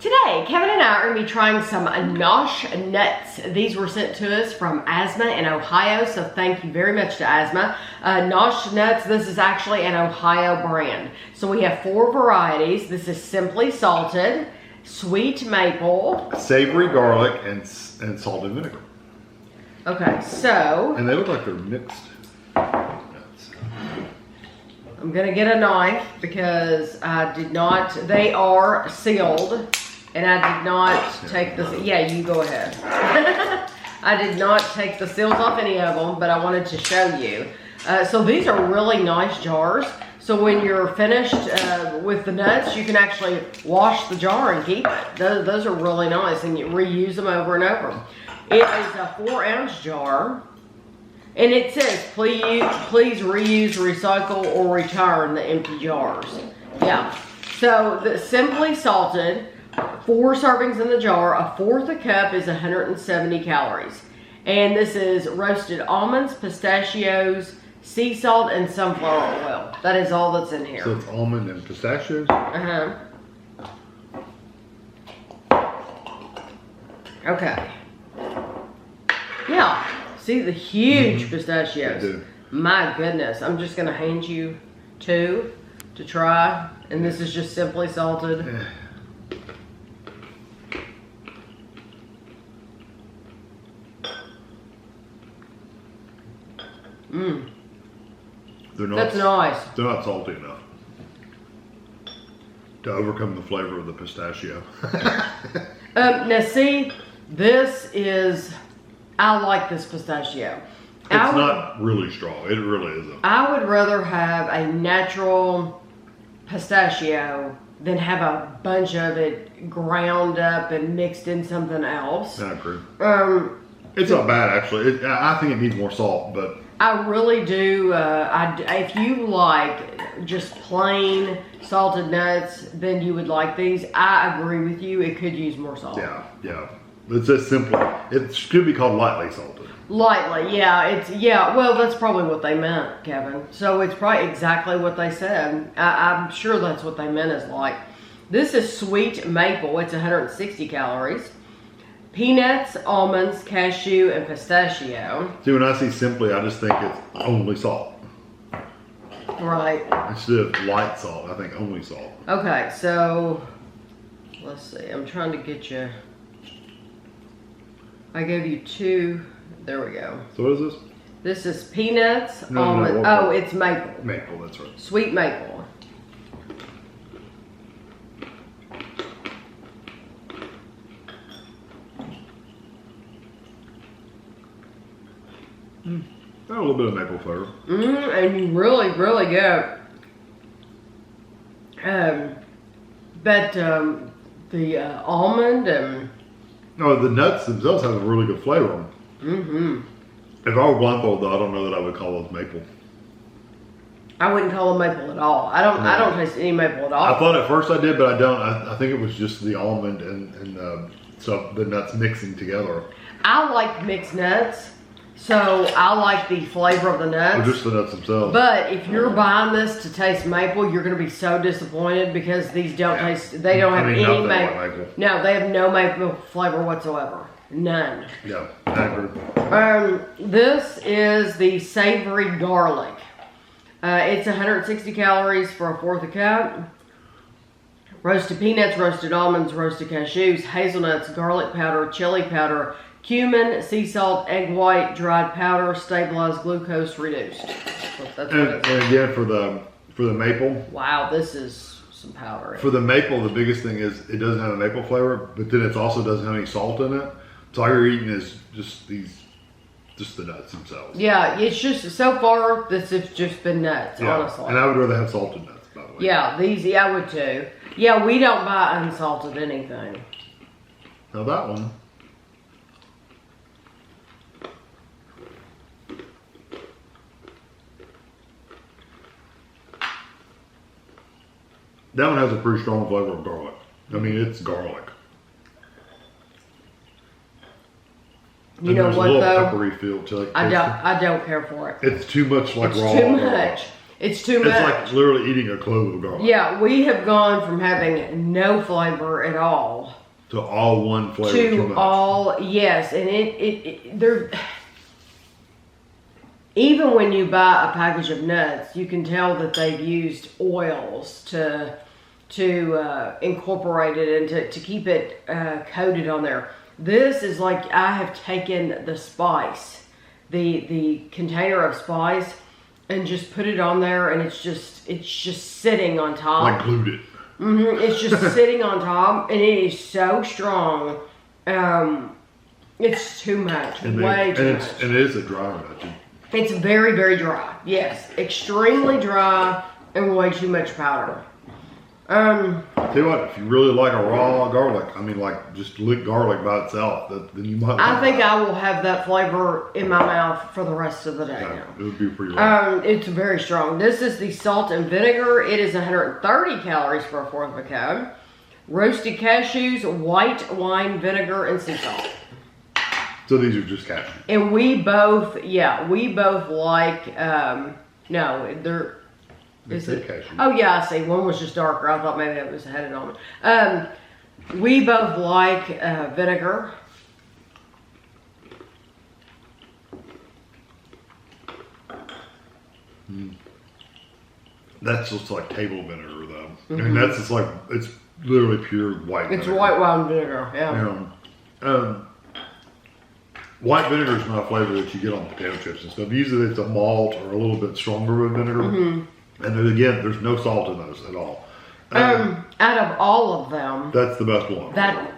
Today, Kevin and I are going to be trying some Nosh Nuts. These were sent to us from Asma in Ohio, so thank you very much to Asma. Nosh Nuts, this is actually an Ohio brand. So we have 4 varieties. This is simply salted, sweet maple, savory garlic, and salted vinegar. Okay, so... And they look like they're mixed nuts. I'm going to get a knife because I did not... They are sealed. And I did not take the... Yeah, you go ahead. I did not take the seals off any of them, but I wanted to show you. So these are really nice jars. So when you're finished with the nuts, you can actually wash the jar and keep it. Those are really nice, and you reuse them over and over. It is a 4-ounce jar. And it says, please reuse, recycle, or return the empty jars. Yeah. So the simply salted... 4 servings in the jar, a 1/4 a cup is 170 calories. And this is roasted almonds, pistachios, sea salt, and sunflower oil. That is all that's in here. So it's almond and pistachios? Uh-huh. Okay. Yeah. See the huge pistachios? I do. My goodness. I'm just going to hand you 2 to try. And this is just simply salted. Mmm. That's nice. They're not salty enough to overcome the flavor of the pistachio. Now see, this is, I like this pistachio. It's not really strong. It really isn't. I would rather have a natural pistachio than have a bunch of it ground up and mixed in something else. I agree. It's not bad actually. I think it needs more salt, but I really do. If you like just plain salted nuts, then you would like these. I agree with you. It could use more salt. Yeah. It's just simple. It should be called lightly salted. Lightly, yeah. Well, that's probably what they meant, Kevin. So it's probably exactly what they said. I'm sure that's what they meant is like. This is sweet maple. It's 160 calories. Peanuts, almonds, cashew, and pistachio. See, when I see simply, I just think it's only salt. Right. Instead of light salt, I think only salt. Okay, so let's see. I'm trying to get you. I gave you 2. There we go. So what is this? This is peanuts, almonds. Oh, it's maple. Maple, that's right. Sweet maple. Got a little bit of maple flavor. And you really get the almond and... No, the nuts themselves have a really good flavor. If I were blindfolded though, I don't know that I would call those maple. I wouldn't call them maple at all. I don't taste any maple at all. I thought at first I did, but I don't. I think it was just the almond and so the nuts mixing together. I like mixed nuts. So I like the flavor of the nuts. Or just the nuts themselves. But if you're buying this to taste maple, you're going to be so disappointed because these don't taste. They don't have any maple. Like maple. No, they have no maple flavor whatsoever. None. Yeah, I agree. This is the savory garlic. It's 160 calories for a 1/4 a cup. Roasted peanuts, roasted almonds, roasted cashews, hazelnuts, garlic powder, chili powder, cumin, sea salt, egg white, dried powder, stabilized glucose reduced. That's and again for the maple. Wow, this is some powder. For the maple, the biggest thing is it doesn't have a maple flavor, but then it also doesn't have any salt in it. So all you're eating is just the nuts themselves. Yeah, it's just so far this has just been nuts, honestly. And I would rather have salted nuts, by the way. Yeah, I would too. Yeah, we don't buy unsalted anything. Now that one. That one has a pretty strong flavor of garlic. I mean, it's garlic. You know what though? Peppery feel to it. I don't care for it. It's too much like it's raw. Too much. It's too much. It's like literally eating a clove of garlic. Yeah, we have gone from having no flavor at all to all one flavor. To all, yes, and there. Even when you buy a package of nuts, you can tell that they've used oils to incorporate it and to keep it coated on there. This is like I have taken the spice, the container of spice, and just put it on there, and it's just sitting on top. Like glued it. It's just sitting on top, and it is so strong. It's too much, way too much. And it is a dry nut. It's very, very dry. Yes, extremely dry and way too much powder. I'll tell you what, if you really like a raw garlic, I mean, like just lick garlic by itself, then you might. I think I will have that flavor in my mouth for the rest of the day now. It would be pretty raw. It's very strong. This is the salt and vinegar. It is 130 calories for a fourth of a cup. Roasted cashews, white wine vinegar, and sea salt. So these are just cashews. And we both like, no, they're. Is it cashew? Oh yeah, I see. One was just darker. I thought maybe that was headed on. We both like vinegar. That's just like table vinegar, though. I mean, that's just like it's literally pure white. It's vinegar. white wine vinegar. Yeah. White vinegar is not a flavor that you get on potato chips and stuff. Usually, it's a malt or a little bit stronger of vinegar. And then again, there's no salt in those at all. Out of all of them, that's the best one. I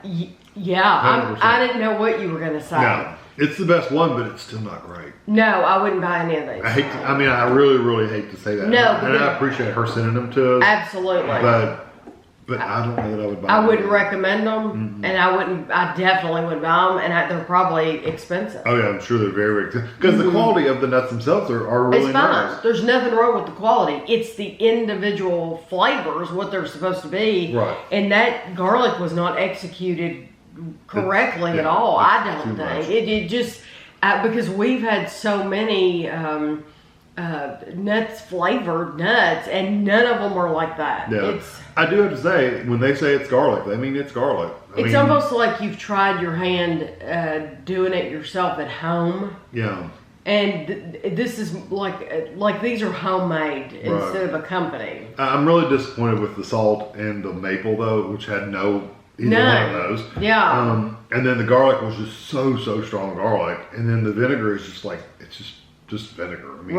didn't know what you were gonna say. No, it's the best one, but it's still not great. No, I wouldn't buy any of these. I really, really hate to say that. No, and I appreciate her sending them to us. Absolutely. But I don't know that I would buy them. I wouldn't recommend them, and I definitely would buy them, and they're probably expensive. Oh yeah, I'm sure they're very expensive. Because the quality of the nuts themselves are really it's fine. nice. There's nothing wrong with the quality. It's the individual flavors, what they're supposed to be. Right. And that garlic was not executed correctly at all, I don't think. It just, because we've had so many nuts, flavored nuts, and none of them are like that. Yeah. I do have to say, when they say it's garlic, they mean it's garlic. It's almost like you've tried your hand doing it yourself at home. Yeah. And this is like these are homemade instead of a company. I'm really disappointed with the salt and the maple though, which had either one of those. Yeah. And then the garlic was just so strong garlic, and then the vinegar is just like it's just vinegar. I mean,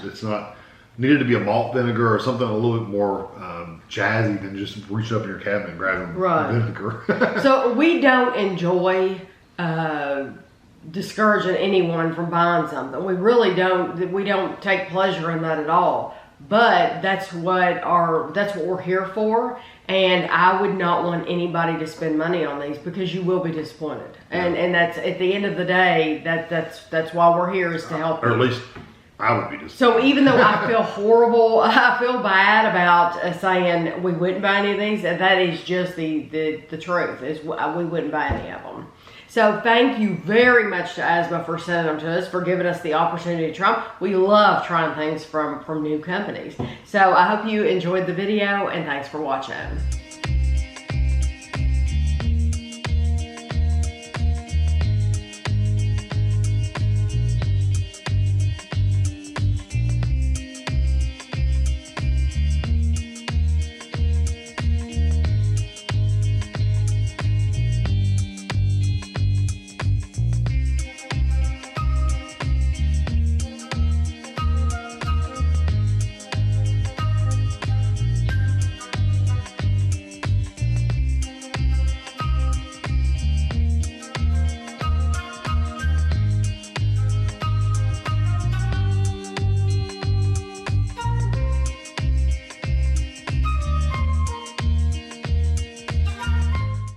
it's not needed to be a malt vinegar or something a little bit more jazzy than just reach up in your cabinet and grab vinegar. So we don't enjoy discouraging anyone from buying something. We really don't. We don't take pleasure in that at all. But that's what we're here for. And I would not want anybody to spend money on these because you will be disappointed. And that's at the end of the day. That's why we're here, is to help. Or at least I would be disappointed. So even though I feel horrible, I feel bad about saying we wouldn't buy any of these. That is just the truth. Is we wouldn't buy any of them. So thank you very much to Asma for sending them to us, for giving us the opportunity to try them. We love trying things from new companies. So I hope you enjoyed the video, and thanks for watching.